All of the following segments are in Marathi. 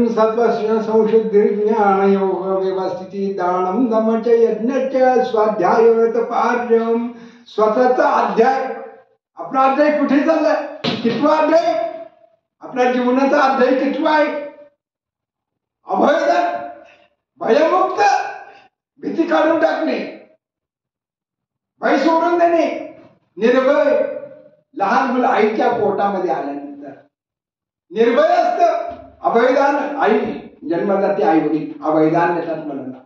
सत्व संशुद्धि ज्ञान योग व्यवस्थिति दानम दम च यज्ञ च स्वाध्याय पार्यम. स्वतःचा अध्याय. आपला अध्याय कुठे चाललाय? कितवा अध्याय? आपल्या जीवनाचा अध्याय कितवा आहे? अभयदान, भयमुक्त, भीती काढून टाकणे, भय सोडून देणे, निर्भय. लहान मुलं आईच्या पोटामध्ये आल्यानंतर निर्भय असतं. अभयदान, आई जन्मदाते आई वडील अभयदान देतात मुलांना.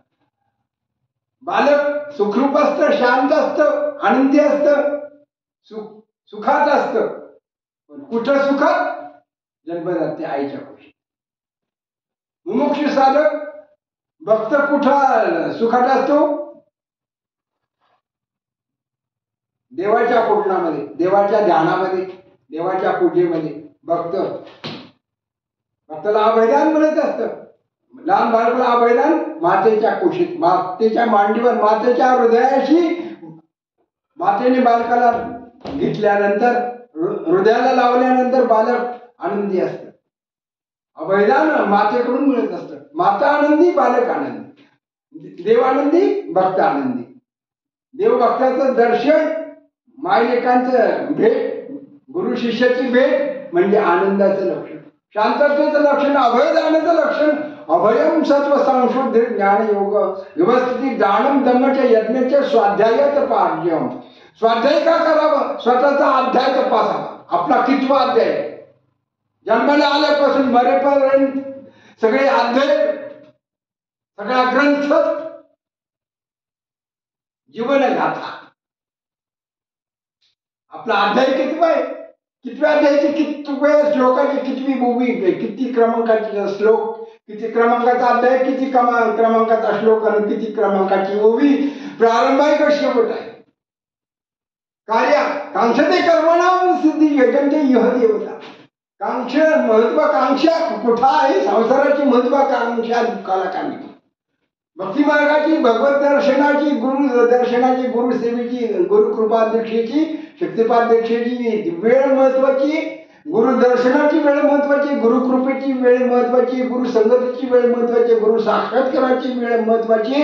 बालक सुखरूप असतं, शांत असतं, आनंदी असतं, सुखात असतं. पण कुठं सुखात? जन्मदाते आईच्या कुशीत. मुमुक्षु साधक भक्त कुठं सुखात असतो? देवाच्या पूजनामध्ये, देवाच्या ध्यानामध्ये, देवाच्या पूजेमध्ये. भक्ताला अभयदान मिळत असतं. लहान बाळकाला अभयदान मातेच्या कुशीत, मातेच्या मांडीवर, मातेच्या हृदयाशी. मातेने बालकाला घेतल्यानंतर, हृदयाला लावल्यानंतर बालक आनंदी असतं. अभयदान मातेकडून मिळत असतं. माता आनंदी, बालक आनंदी. देव आनंदी, भक्त आनंदी. देव भक्ताचं दर्शन, मायलेकांचं भेट, गुरु शिष्याची भेट म्हणजे आनंदाचं लक्षण, शांततेचं लक्षण, अभयदानाचं लक्षण. अभयम सत्व संशुद्धी ज्ञान योग व्यवस्थित दानम दमच्या यज्ञाच्या स्वाध्यायात पार्यम. स्वाध्याय का करावं? स्वतःचा अध्याय तपासावा. आपला कितवा अध्याय? जन्माला आल्यापासून मरेपर्यंत सगळे अध्याय, सगळा ग्रंथ, जीवनगाथा. आपला अध्याय कितवा आहे? कितव्या अध्यायाची कितव्या श्लोकाची कितवी भूमी, किती क्रमांकाचे श्लोक, किती क्रमांकाचा अध्याय, किती क्रमांकाचा श्लोक आणि किती क्रमांकाची ओवी. प्रारंभ आहे का शेवट आहे? कार्य कांक्षते कर्मणाम सिद्धी यजन्ते यह देवता. महत्वाकांक्षा कुठं आहे? संसाराची महत्वाकांक्षा दुःखाला कामी. भक्ती मार्गाची, भगवत दर्शनाची, गुरु दर्शनाची, गुरुसेवेची, गुरुकृपाध्यक्षेची, शक्तिपाध्यक्षेची वेळ महत्वाची, गुरु दर्शनाची वेळ महत्वाची, गुरुकृपेची वेळ महत्वाची, गुरु संगतीची वेळ महत्वाची, गुरु साक्षात्काराची वेळ महत्वाची,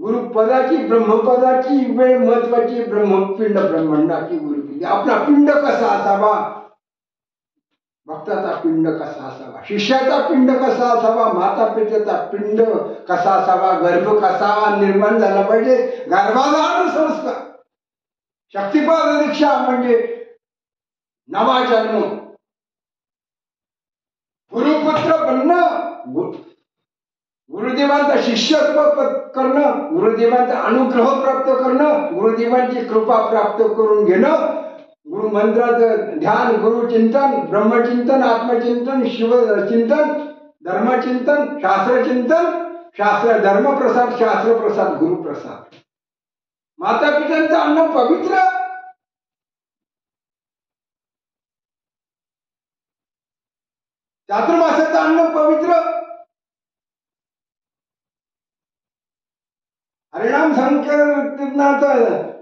गुरुपदाची, ब्रह्मपदाची वेळ महत्वाची, ब्रह्मपिंड ब्रह्मांडाची गुरुपिंड. आपला पिंड कसा असावा? भक्ताचा पिंड कसा असावा? शिष्याचा पिंड कसा असावा? माता पित्याचा पिंड कसा असावा? गर्भ कसा निर्माण झाला पाहिजे? गर्भाधान संस्कार. शक्तिपाद दीक्षा म्हणजे नवा जन्म. गुरुपुत्र बनणं, गुरुदेवांचा शिष्यत्व करणं, गुरुदेवांचा अनुग्रह प्राप्त करणं, गुरुदेवांची कृपा प्राप्त करून घेणं, गुरु मंत्राचं ध्यान, गुरुचिंतन, ब्रह्मचिंतन, आत्मचिंतन, शिवचिंतन, धर्मचिंतन, शास्त्रचिंतन, शास्त्र धर्मप्रसाद, शास्त्रप्रसाद, गुरुप्रसाद. माता पित्यांचं अन्न पवित्र, चातुर्मासाचं अन्न पवित्र, हरिनाम संकीर्तनाचं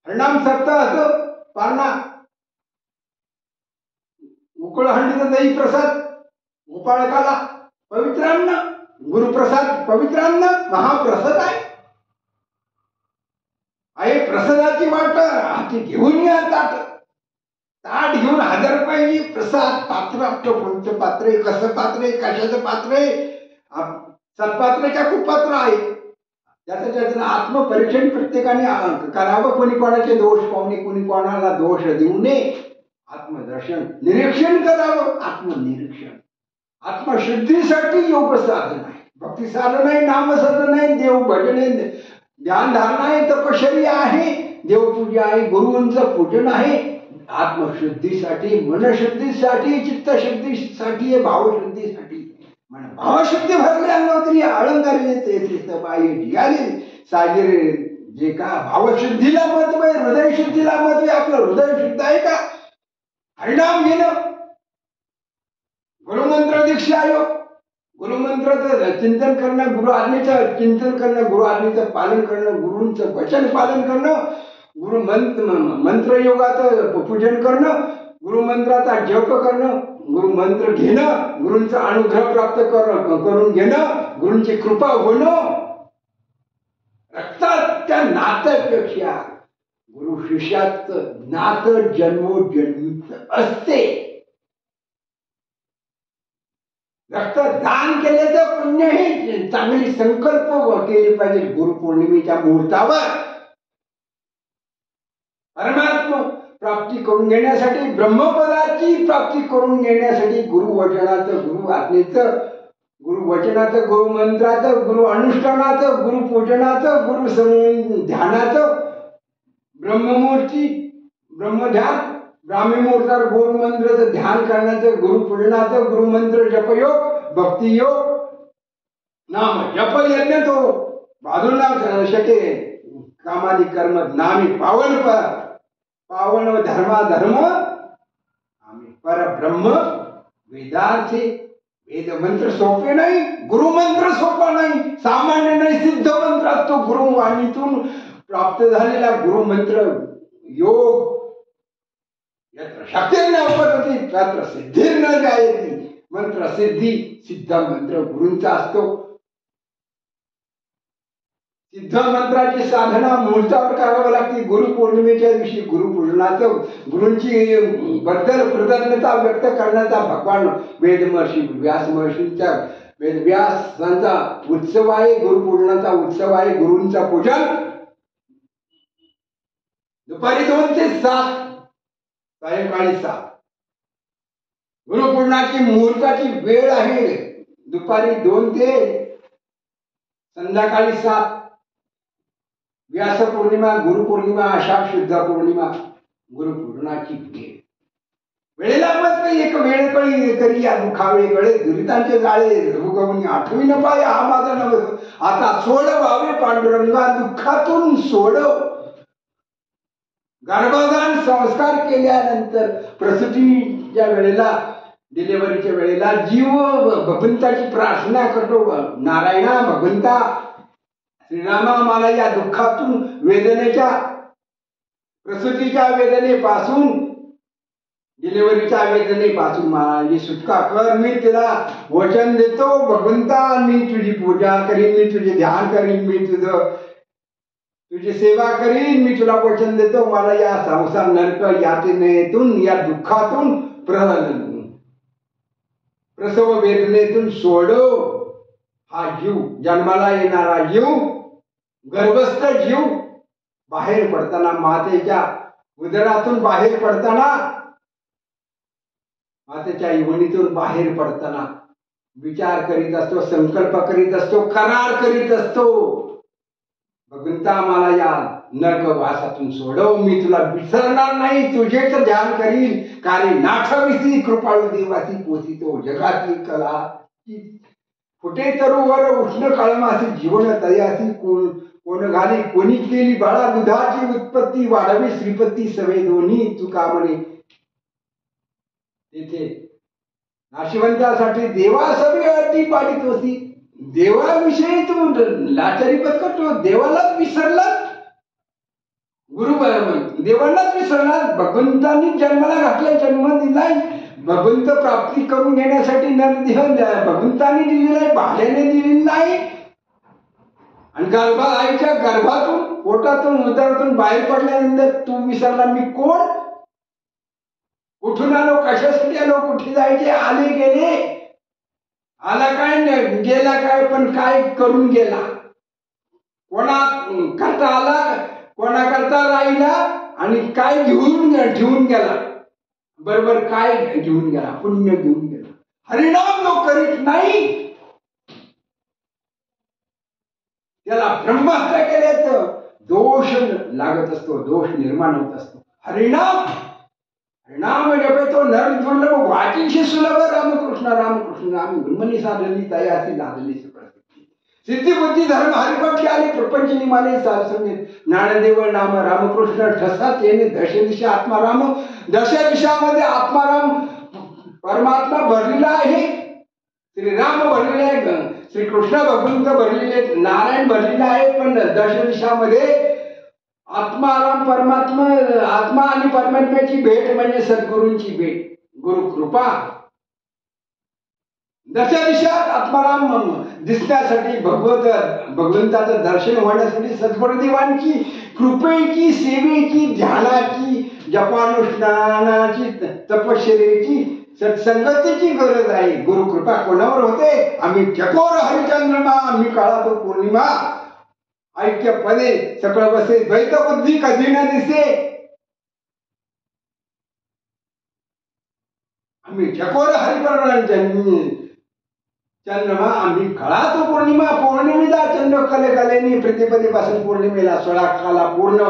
हरिनाम सप्ताह असं पारणा, उकळहंडीचा दही प्रसाद गोपाळकाला पवित्र अन्न, गुरुप्रसाद पवित्र अन्न, महाप्रसाद आहे. आहे प्रसादाची वाट हाती घेऊन या. ताट घेऊन 1000 रुपयाची प्रसाद. पात्र आपलं कोणतं पात्र आहे, कसं पात्र आहे, कशाचं पात्र आहे, सत्पात्र का कुपात्र आहे, त्याचं आत्मपरीक्षण प्रत्येकाने करावं. कोणी कोणाचे दोष पाहुणे, कोणी कोणाला दोष देऊ नये. आत्मदर्शन, निरीक्षण करावं. आत्मनिरीक्षण, आत्मशुद्धीसाठी योग साधन आहे, भक्ती साधन आहे, नाम साधन आहे, देव भजन आहे, ध्यानधारणा आहे, तपश्चर्या आहे, देवपूजा आहे, गुरुंचं पूजन आहे. आत्मशुद्धीसाठी, मनशुद्धीसाठी, चित्तशुद्धीसाठी, भावशुद्धीसाठी. भावशुद्धी भरल्या तरी अलंकार साजिरे जे का भावशुद्धीला महत्व आहे, हृदय शुद्धीला महत्व आहे. आपलं हृदय शुद्ध आहे का? हरिनाम घेणं, गुरुमंत्र दीक्षा योग, गुरुमंत्राचं चिंतन करणं, गुरु आज्ञेचं चिंतन करणं, गुरु आज्ञेचं पालन करणं, गुरूंचं वचन पालन करणं, गुरु मंत्र योगाचं पूजन करणं, गुरुमंत्राचा जप करणं, गुरुमंत्र घेणं, गुरूंचा अनुग्रह प्राप्त करून घेणं, गुरूंची कृपा होणं, रक्ताच्या नात्यापेक्षा गुरु शिष्याचं नातं जन्मोजन्मीच असते. रक्तदान केल्याचं पुण्यही चांगली संकल्प केले पाहिजे. गुरुपौर्णिमेच्या मुहूर्तावर परमात्मा प्राप्ती करून घेण्यासाठी, ब्रह्मपदाची प्राप्ती करून घेण्यासाठी गुरुवचनाचं, गुरु आज्ञेचं, गुरुवचनाचं, गुरुमंत्राचं, गुरु अनुष्ठानाचं, गुरुपूजनाचं, गुरु ध्यानाचं, ब्रह्ममूर्ती ब्रह्मध्यान, ब्राह्मी मुहूर्तावर गुरुमंत्राचं ध्यान करण्याचं, गुरुपूजनाचं, गुरुमंत्र जपयोग, भक्तियोग, नाम जप यज्ञ तो बाजूला शके कामादी कर्म नामी पावन व धर्म आम्ही परब्रह्म वेदार्थी. वेद मंत्र सोपे नाही, गुरुमंत्र सोपा नाही, सामान्य नाही, सिद्ध मंत्र असतो. गुरुवाणीतून प्राप्त झालेला गुरुमंत्र योग यत्र शक्तिर्न उपरती तत्र सिद्धिर्न जायते. मंत्र सिद्धी सिद्ध मंत्र गुरूंचा असतो. सिद्ध मंत्राची साधना मुहूर्तावर करावं लागते. गुरुपौर्णिमेच्या दिवशी गुरुपूजनाचं, गुरूंची बद्दल कृतज्ञता व्यक्त करण्याचा भगवान वेदमहर्षी व्यास महर्षींचा वेदव्यासांचा उत्सव आहे. गुरुपूजनाचा उत्सव आहे. गुरूंचा पूजन दुपारी 2 ते 7, सायंकाळी 7. गुरुपूजनाची मुहूर्ताची वेळ आहे दुपारी 2 ते संध्याकाळी 7. व्यास पौर्णिमा, गुरुपौर्णिमा, आषाढ शुद्ध पौर्णिमा, गुरुपूजनाची वेळ. वेळेला मत एक वेळ कळी करी या दुखावे गळे, दुरितांचे जाळे भुगवून आठवी न पाय हा माझा नव. आता सोड व्हावे पांडुरंगा दुःखातून सोडव. गर्भधान संस्कार केल्यानंतर प्रसूतीच्या वेळेला, डिलिव्हरीच्या वेळेला जीव भगवंताची प्रार्थना करतो. नारायणा भगवंता श्रीरामा, मला या दुःखातून, वेदनेच्या, प्रसूतीच्या वेदनेपासून, डिलिव्हरीच्या वेदनेपासून मला सुटका कर. मी तिला वचन देतो भगवंता, मी तुझी पूजा करीन, मी तुझे ध्यान करीन, मी तुझी सेवा करीन. मी तुला वचन देतो, मला या संसार नरक यातनेतून, या दुःखातून, प्रसव वेदनेतून सोडव. हा जीव, जन्माला येणारा जीव, गर्भस्थ जीव बाहेर पडताना, मातेच्या उदरातून बाहेर पडताना, मातेच्या योनीतून बाहेर पडताना विचार करीत असतो, संकल्प करीत असतो, करार करीत असतो. भगवंता, मला या नरकवासातून सोडव. मी तुला विसरणार नाही, तुझेच ध्यान करील. कारण नाठविसी कृपाळू देवासी पोसितो जगाती कला. कुठे तरुवर उष्ण काळमासी जीवन तयासी कोण घाली. कोणी केली बाळा दुधाची उत्पत्ती, वाढवी श्रीपती सवे दोन्ही तुका म्हणे. तेथे नाशिवंतासाठी देवा सगळी अटी पाडित होती. देवाविषयी तू लाचारी करतो, देवालाच विसरला. गुरु देवालाच विसरला. भगवंतांनी जन्माला घातला, जन्म दिलाय. भगवंत प्राप्ती करून घेण्यासाठी नरदेह भगवंतांनी दिलेला आहे, भाड्याने दिलेला नाही. आणि आईच्या गर्भातून, पोटातून, उदरातून बाहेर पडल्यानंतर तू विसरला मी कोण, कुठून आलो, कशासाठी आलो, कुठे जायचे, आले गेले, आला काय गेला काय, पण काय करून गेला, कोणा करता आला, कोणा करता राहिला, आणि काय घेऊन ठेवून गेला. बरोबर काय घेऊन गेला, पुण्य घेऊन गेला. हरिनाम जो करीत नाही त्याला ब्रह्महत्या केल्याचं दोष लागत असतो, दोष निर्माण होत असतो. हरिनाम जपतो नर दुर्लभ, वाचीशी सुलभ. रामकृष्ण रामकृष्ण राम गुणमनी साधली तयासी लादली सुप्रसिद्धी. सिद्धी बुद्धी धर्म हरिभक्ती आली, प्रपंच निमाले सारसंगीत. ज्ञानदेव नाम रामकृष्ण ठसात येणे. दश दिशा आत्माराम, दश दिशामध्ये आत्माराम परमात्मा भरलेला आहे. श्रीराम भरलेले आहे, श्रीकृष्ण भगवंत भरलेले, नारायण भरलेला आहे. पण दश दिशामध्ये आत्माराम परमात्मा, आत्मा आणि परमात्म्याची भेट म्हणजे सद्गुरूंची भेट, गुरु कृपा. दशा दिशात आत्माराम दिसण्यासाठी, भगवंताचं दर्शन होण्यासाठी सद्गुरुदेवांची कृपेची, सेवेची, ध्यानाची, जपानुष्ठानाची, तपश्चर्येची, सत्संगतीची गरज आहे. गुरुकृपा कोणावर होते? आम्ही चकोर हरिचंद्रमा, आम्ही काळा तो पौर्णिमा, ऐक्यपणे सकळ बसे द्वैत बुद्धी कधी न दिसे. आम्ही चकोर चंद्रमा, आम्ही काळा तो पौर्णिमा, पौर्णिमेला चंद्र कलेनी प्रतिपदेपासून पौर्णिमेला 16 काला पूर्ण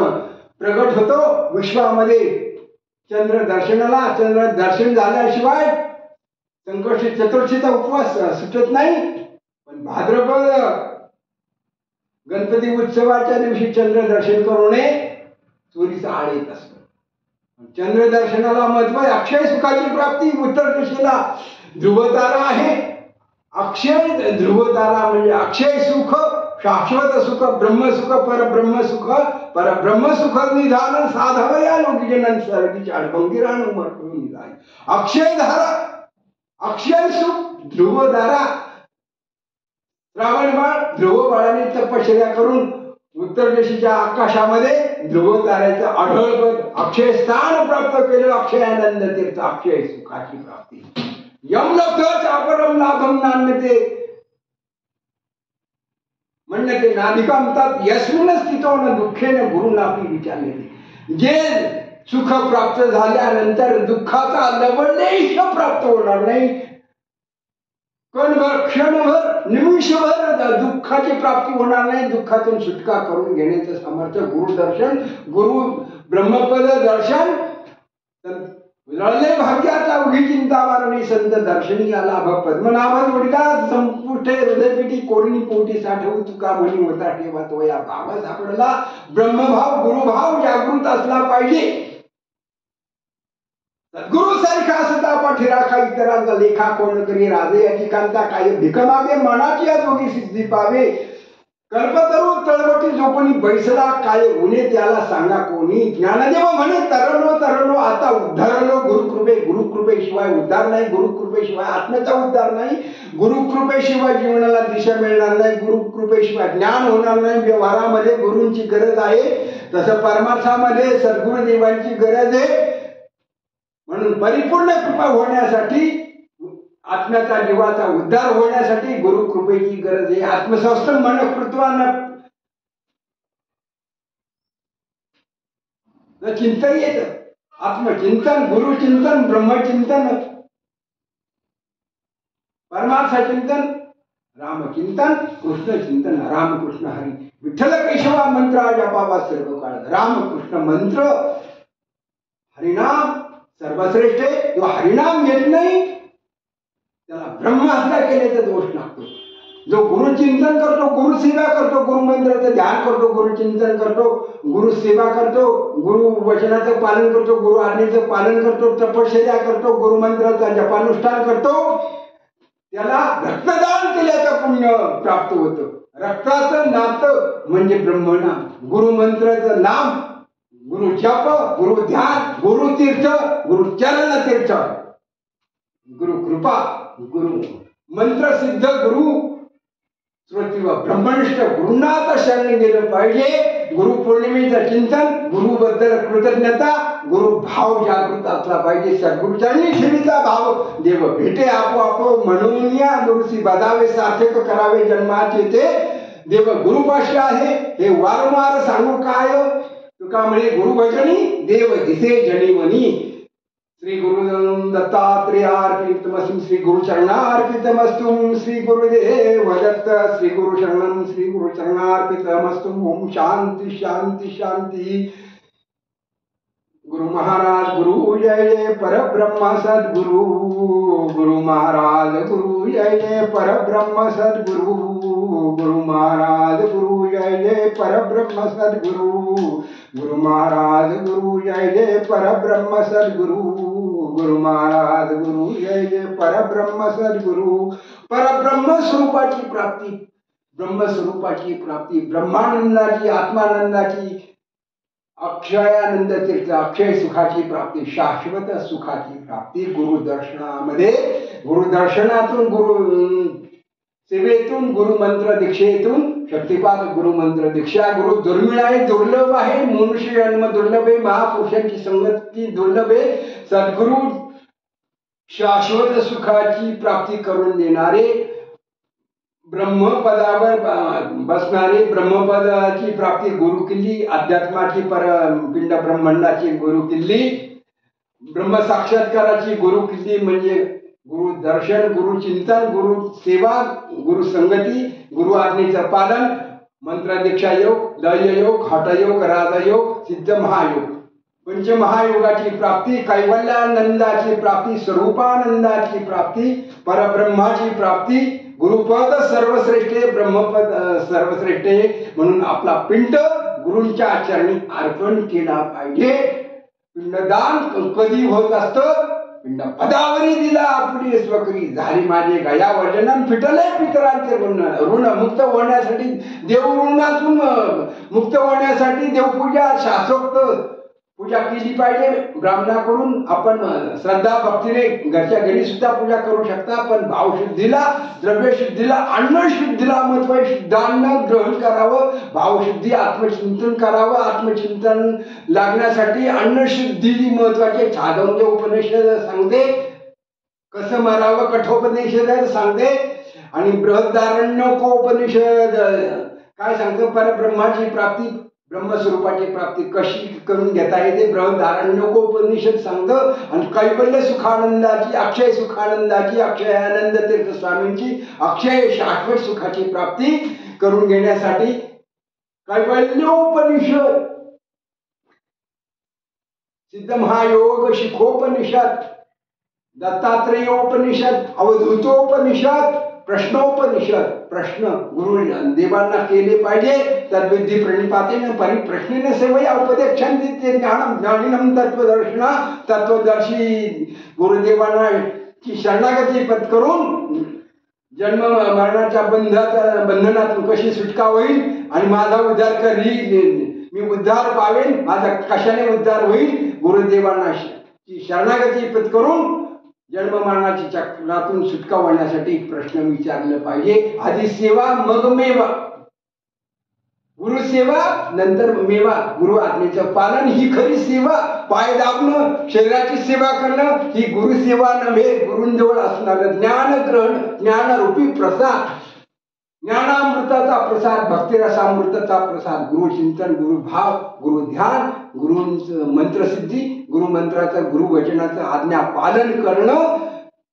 प्रगट होतो विश्वामध्ये. चंद्र दर्शनाला, चंद्र दर्शन झाल्याशिवाय संकष्टी चतुर्थीचा उपवास सुटत नाही. पण भाद्रपद गणपती उत्सवाच्या दिवशी चंद्र दर्शन करू नये, चोरीचा आड येत असतो. चंद्र दर्शनाला महत्व आहे. अक्षय सुखाची प्राप्ती. उत्तर दिशेला ध्रुवतारा आहे. अक्षय ध्रुवतारा म्हणजे अक्षय सुख, शाश्वत सुख, ब्रह्मसुख, परब्रह्मसुख, परब्रह्मसुख निधान साधवया योगीजन सर्गीच्या अडभंगिरान उमटून निधाय. अक्षय धारा, अक्षय सुख, ध्रुवधारा. श्रावण बाळ ध्रुव बाळाने तपश्चर्या करून उत्तर दिशेच्या आकाशामध्ये ध्रुव ताऱ्याचं आढळपद अक्षय स्थान प्राप्त केलं. अक्षयानंद तीर्थ, अक्षय सुखाची प्राप्ती. यम लब्ध अपरम लाभम नान्यते म्हणते नाधिका म्हणतात. यस्मिन स्थितो न दुःखेन गुरुनापी विचारले. जे सुख प्राप्त झाल्यानंतर दुःखाचा लवलेश प्राप्त होणार नाही. कणभर, क्षणभर, निमिषभर दुःखाची प्राप्ती होणार नाही. दुःखातून सुटका करून घेण्याचं सामर्थ्य गुरुदर्शन, गुरु ब्रह्मपद दर्शन, लढले भाग्याचा उघी चिंता वारणी संत दर्शनी आला पद्मनाभ जोडीला संपुष्टे हृदयपीठी कोरणी पोटी साठवू तुका म्हणी होता ठेवा तो या भावा सापडला. ब्रह्मभाव, गुरुभाव जागृत असला पाहिजे. सद्गुरु सारखा असता पाठीराखा इतरांचा लेखा कोण करी राजे याची कांता काय भिक मागे मनाची या जोगी सिद्धी पावे. कल्पतरू तळवटी जोपणी बैसला काय उणे त्याला सांगा कोणी. ज्ञानदेव म्हणे तरणो तरणो आता उद्धारलो गुरुकृपेशिवाय उद्धार नाही. गुरुकृपेशिवाय आत्म्याचा उद्धार नाही. गुरुकृपेशिवाय जीवनाला दिशा मिळणार नाही. गुरुकृपेशिवाय ज्ञान होणार नाही. व्यवहारामध्ये गुरूंची गरज आहे, तसं परमार्थामध्ये सद्गुरुदेवांची गरज आहे. म्हणून परिपूर्ण कृपा होण्यासाठी, आत्म्याचा जीवाचा उद्धार होण्यासाठी गुरुकृपेची गरज आहे. आत्मसंस्थन मनकृत्वानं चिंतन येतं. आत्मचिंतन, गुरुचिंतन, ब्रह्मचिंतन, परमार्थ चिंतन, रामचिंतन, कृष्ण चिंतन. रामकृष्ण हरी विठ्ठल केशवा मंत्र जपावा सर्व काळ. रामकृष्ण मंत्र, हरिनाम सर्वश्रेष्ठ आहे. किंवा हरिनाम घेत नाही त्याला ब्रह्महत्या केल्याचा दोष लागतो. जो गुरुचिंतन करतो, गुरुसेवा करतो, गुरुमंत्राचं ध्यान करतो, गुरुचिंतन करतो, गुरुसेवा करतो, गुरु वचनाचं पालन करतो, गुरु आज्ञेचं पालन करतो, तपश्चर्या करतो, गुरुमंत्राचा जपानुष्ठान करतो, त्याला रक्तदान केल्याचं पुण्य प्राप्त होतं. रक्ताचं नातं म्हणजे ब्रह्मनाम, गुरुमंत्राचं नाम, गुरु जप, गुरु ध्यान, गुरु तीर्थ, गुरु चरण तीर्थ, गुरु कृपा, गुरु मंत्र सिद्ध गुरु श्रोती व ब्रह्मनिष्ठ गुरुनाथ शरण गेलं पाहिजे. गुरु पौर्णिमेचं चिंतन, गुरुबद्दल कृतज्ञता, गुरु भाव जागृत असला पाहिजे. सद्गुरुचरणी ठेवीचा भाव देव भेटे आपोआप म्हणून या गुरुसी बधावे सार्थक करावे जन्माचे ते देव गुरुपाशी आहे. हे वारंवार सांगू काय तुका म्हणे गुरुभजनी देव दिसे जनीमनी. श्री गुरु दत्तात्रेयार्पितमस्तु. श्री गुरु चरणार्पितमस्तु. श्री गुरुदेव दत्त. श्री गुरु शरणं. श्री गुरु चरणार्पितमस्तु. ओम शांति शांति शांति. गुरु महाराज गुरु जय जय परब्रह्म सद्गुरु. गुरु महाराज गुरु जय जय परब्रह्म सद्गुरु. गुरु महाराज गुरु जय जय परब्रह्म सद्गुरु. गुरु महाराज गुरु जय जय परब्रह्म सद्गुरु. गुरु महाराज गुरु जय जय परब्रह्म सद्गुरु. परब्रह्म स्वरूपाची प्राप्ती, ब्रह्मस्वरूपाची प्राप्ती, ब्रह्मानंदाची, आत्मानंदाची अक्षयानंद तीर्थ, अक्षय सुखाची प्राप्ती, शाश्वत सुखाची प्राप्ती गुरुदर्शनामध्ये, गुरुदर्शनातून, गुरु सेवेतून, गुरुमंत्र दीक्षेतून, शक्तिपात गुरुमंत्र दीक्षा. गुरु दुर्मिळ आहे, दुर्लभ आहे, मनुष्य जन्म दुर्लभ आहे, महापुरुषांची संगती दुर्लभ आहे. सद्गुरु शाश्वत सुखाची प्राप्ती करून देणारे, ब्रह्मपदावर बसणारे, ब्रह्मपदाची प्राप्ती गुरुकिल्ली, अध्यात्माची पिंड ब्रह्मांडाची गुरुकिल्ली, ब्रह्मसाक्षात्काराची गुरुकिल्ली म्हणजे गुरु दर्शन, गुरु चिंतन, गुरु सेवा, गुरु संगती, गुरु आज्ञेचं पालन, मंत्र दीक्षा योग, लय योग, हठयोग, राजयोग, सिद्ध महायोग, पंचमहायोगाची प्राप्ती, कैवल्यानंदाची प्राप्ती, स्वरूपानंदाची प्राप्ती, परब्रह्माची प्राप्ती, गुरुपद सर्वश्रेष्ठ, ब्रह्मपद सर्वश्रेष्ठ. म्हणून आपला पिंड गुरूंच्या चरणी अर्पण केला पाहिजे. पिंडदान कधी होत असतं? पिंड पदावरी दिला आपली स्वकरी, झाली माझे गया वजनन, फिटले पितरांचे ऋण. मुक्त होण्यासाठी, देव ऋणातून मुक्त होण्यासाठी देवपूजा, शास्त्रोक्त पूजा केली पाहिजे. ब्राह्मणाकडून आपण श्रद्धा भक्तीने घरच्या घरी सुद्धा पूजा करू शकता. पण भावशुद्धीला, द्रव्यशुद्धीला, अन्नशुद्धीला महत्व आहे. शुद्धान्न ग्रहण करावं, भावशुद्धी, आत्मचिंतन करावं. आत्मचिंतन लागण्यासाठी अन्नशुद्धी महत्वाची. छांदोग्य उपनिषद सांगते कसं मारावं, कठोपनिषद सांगते, आणि बृहदारण्यकोपनिषद काय सांगतं, परब्रह्माची प्राप्ती, ब्रह्मस्वरूपाची प्राप्ती कशी करून घेता येते बृहदारण्यकोपनिषद सांगतं. आणि कैवल्य सुखानंदाची, अक्षय सुखानंदाची, अक्षयानंद तीर्थ स्वामींची अक्षय शाश्वत सुखाची प्राप्ती करून घेण्यासाठी कैवल्योपनिषद, सिद्ध महायोग, शिखोपनिषद, दत्तात्रेयोपनिषद, अवधूतोपनिषद, प्रश्नोपनिषद. प्रश्न गुरु देवांना केले पाहिजे. तद्विधी प्रणिपातेन परिप्रश्नेन सेवया उपदेक्षन्ति ज्ञानम ज्ञानिनम तत्वदर्शना. तत्वदर्शी गुरुदेवांना ची शरणागती पत्करून जन्म मरणाच्या बंधनातून कशी सुटका होईल आणि माझा उद्धार करी, मी उद्धार पावेन, माझा कशाने उद्धार होईल. गुरुदेवांना ची शरणागती पत्करून जन्म मरणाच्या चक्रातून सुटका होण्यासाठी प्रश्न विचारले पाहिजे. आधी सेवा मग मेवा. गुरुसेवा नंतर मेवा. गुरु आज्ञेचं पालन ही खरी सेवा. पाय दाबणं, शरीराची सेवा करणं ही गुरुसेवा नव्हे. गुरूंजवळ असणारं ज्ञान ग्रहण, ज्ञानरूपी प्रसाद, ज्ञानामृताचा प्रसाद, भक्तिरसामृताचा प्रसाद, गुरुचिंतन, गुरुभाव, गुरुध्यान, गुरूंचं मंत्रसिद्धी, गुरुमंत्राचं, गुरुवचनाचं आज्ञा पालन करणं,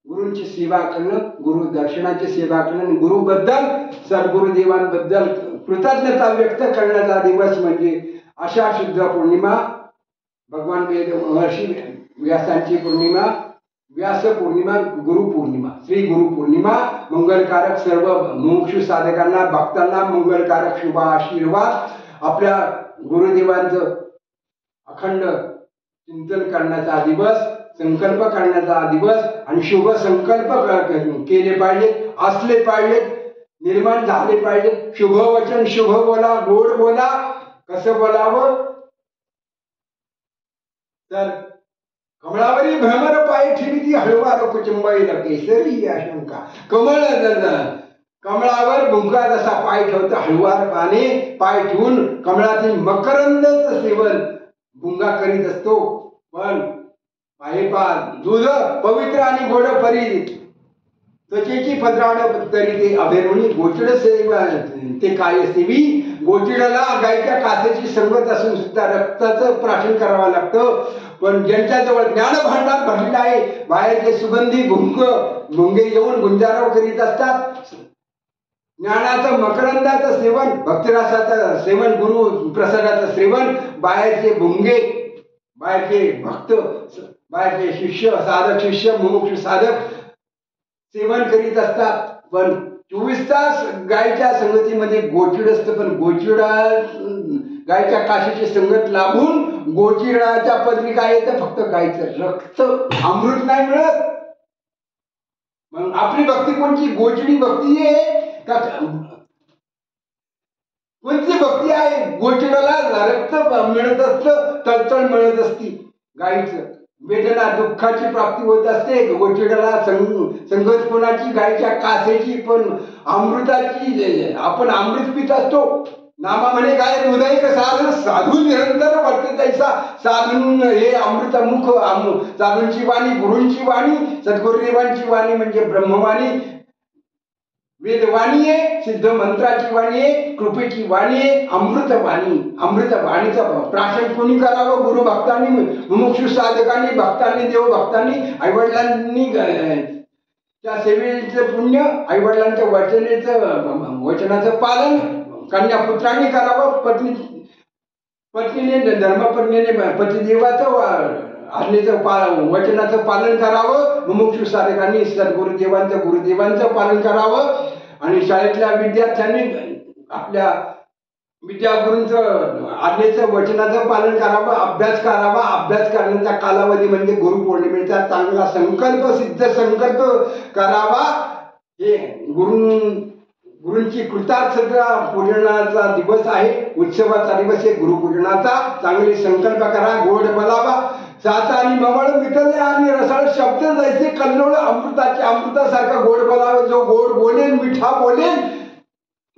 गुरूंची सेवा करणं, गुरु दर्शनाची सेवा करणं, गुरुबद्दल, सद्गुरुदेवांबद्दल कृतज्ञता व्यक्त करण्याचा दिवस म्हणजे आषाढ शुद्ध पौर्णिमा, भगवान वेद महर्षी व्यासांची पौर्णिमा, व्यास पौर्णिमा, गुरु पौर्णिमा, श्री गुरु पौर्णिमा. मंगलकारक, सर्व मुमुक्षु साधकांना, भक्तांना मंगलकारक शुभ आशीर्वाद. आपल्या गुरुदेवांचं अखंड चिंतन करण्याचा दिवस, संकल्प करण्याचा दिवस, आणि शुभ संकल्प केले पाहिजेत, असले पाहिजेत, निर्माण झाले पाहिजेत. शुभ वचन, शुभ बोला, गोड बोला. कसं बोलावं तर कमळावरी भ्रमर पाय ठेवी हळवार कुचंबाईला केसरी आशंका. कमळावर भुंगा जसा पाय ठेवतो हळवार पाने पाय ठेवून कमळातील मकरंदच सेवन भुंगा करीत असतो. पण पायपा दूध पवित्र आणि गोड परी त्वचेची पत्राड तरी ते अभेरुणी गोचिड सेवा ते काय सेवी. गोचिडाला गायच्या कासेची संगत असून सुद्धा रक्ताचं प्राशन करावं लागतं. पण ज्यांच्याजवळ ज्ञान भांडार भरलेला आहे, बाहेरचे सुगंधी भुंगे येऊन गुंजाराव करीत असतात. ज्ञानाचं मकरंदाचं सेवन, भक्तिरासाचं सेवन, गुरु प्रसादाचं सेवन, बाहेरचे भुंगे, बाहेरचे भक्त, बाहेरचे शिष्य, साधक शिष्य, मुमुक्षु साधक सेवन करीत असतात. पण 24 तास गायच्या संगतीमध्ये गोचिड असतं. पण गोचिडा गायच्या काशीची संगत लाभून गोचिडाच्या पदरी काय येतं, फक्त गायचं रक्त, अमृत नाही मिळत. मग आपली भक्ती कोणची, गोचिडी भक्ती आहे का कोणती भक्ती आहे? गोचिडाला रक्त मिळत असतं, तळतळ मिळत असती गायीचं. वेदना दुःखाची प्राप्ती होत असते गोचिडाला, संगत कोणाची? गायीच्या कासेची. पण अमृताची आपण अमृत पित असतो. नामा म्हणे काय? हृदय साधन साधू निरंतर वर्तते तैसा. साधून हे अमृतमुख साधूंची वाणी, गुरूंची वाणी, सद्गुरुदेवांची वाणी म्हणजे ब्रह्मवाणी, वेदवाणी आहे, सिद्ध मंत्राची वाणी आहे, कृपेची वाणी आहे, अमृतवाणी. अमृतवाणीचा प्राशन कोणी करावं? गुरु भक्तांनी, मुमुक्षु साधकांनी, भक्तांनी, देवभक्तांनी, आईवडिलांनी. त्या सेवेचं पुण्य, आईवडिलांच्या वचनाचं पालन कन्यापुत्रांनी करावं. पत्नीने, धर्मपत्नीने पतिदेवाचं आज्ञेचं वचनाचं पालन करावं. मुमुक्षु साधकांनी गुरुदेवांचं पालन करावं. आणि शाळेतल्या विद्यार्थ्यांनी आपल्या विद्यागुरूंचं आज्ञेचं वचनाचं पालन करावं, अभ्यास करावा. अभ्यास करण्याचा कालावधी म्हणजे गुरुपौर्णिमेचा चांगला संकल्प, सिद्ध संकल्प करावा. हे गुरूंची कृतार्थता पूजनाचा दिवस आहे, उत्सवाचा दिवस आहे गुरुपूजनाचा. चांगले संकल्प करा, गोड बोलावा. साचा आणि ममळ मिटले आणि रसाळ शब्द जैसे कल्लोळ अमृतासारखा गोड बोलावा. जो गोड बोलेल, मिठा बोलेल,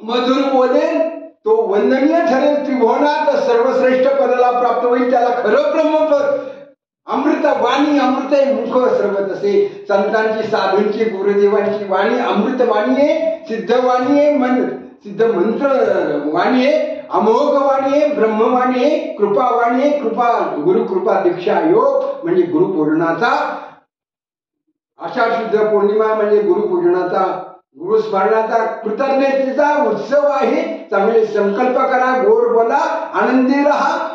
मधुर बोलेल, तो वंदनीय ठरेल. त्रिभुवनात सर्वश्रेष्ठ पदाला प्राप्त होईल. त्याला खरं ब्रह्मपद. अमृत वाणी, अमृत मुख सर्वत असे. संतांची, साधूंची, गुरुदेवांची वाणी अमृत वाणी आहे, सिद्ध वाणी आहे, सिद्ध मंत्र वाणी आहे, अमोघ वाणी आहे, ब्रह्मवाणी आहे, कृपा वाणी आहे. गुरु कृपा दीक्षा योग म्हणजे गुरुपूजनाचा. आषाढ शुद्ध पौर्णिमा म्हणजे गुरुपूजनाचा, गुरुस्मरणाचा, कृतज्ञतेचा उत्सव आहे. चांगले संकल्प करा, गोड बोला, आनंदी राहा.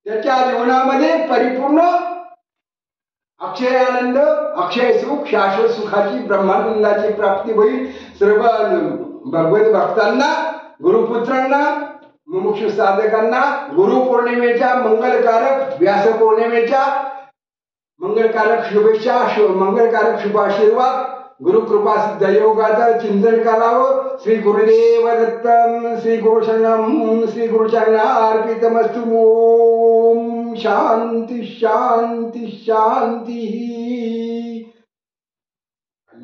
त्याच्या जीवनामध्ये परिपूर्ण अक्षय आनंद, अक्षय सुख, शाश्वत सुखाची, ब्रह्मानंदाची प्राप्ती होईल. सर्व भगवत भक्तांना, गुरुपुत्रांना, मुमुक्षु साधकांना गुरुपौर्णिमेच्या मंगलकारक, व्यास पौर्णिमेच्या मंगलकारक शुभेच्छा, मंगलकारक शुभाशीर्वाद. गुरुकृपा सिद्ध योगाचं चिंतन करावं. श्री गुरुदेव दत्तम, श्री गुरुशरणम, श्री गुरुचरणार्पितमस्तु. ओम शांती शांती शांती.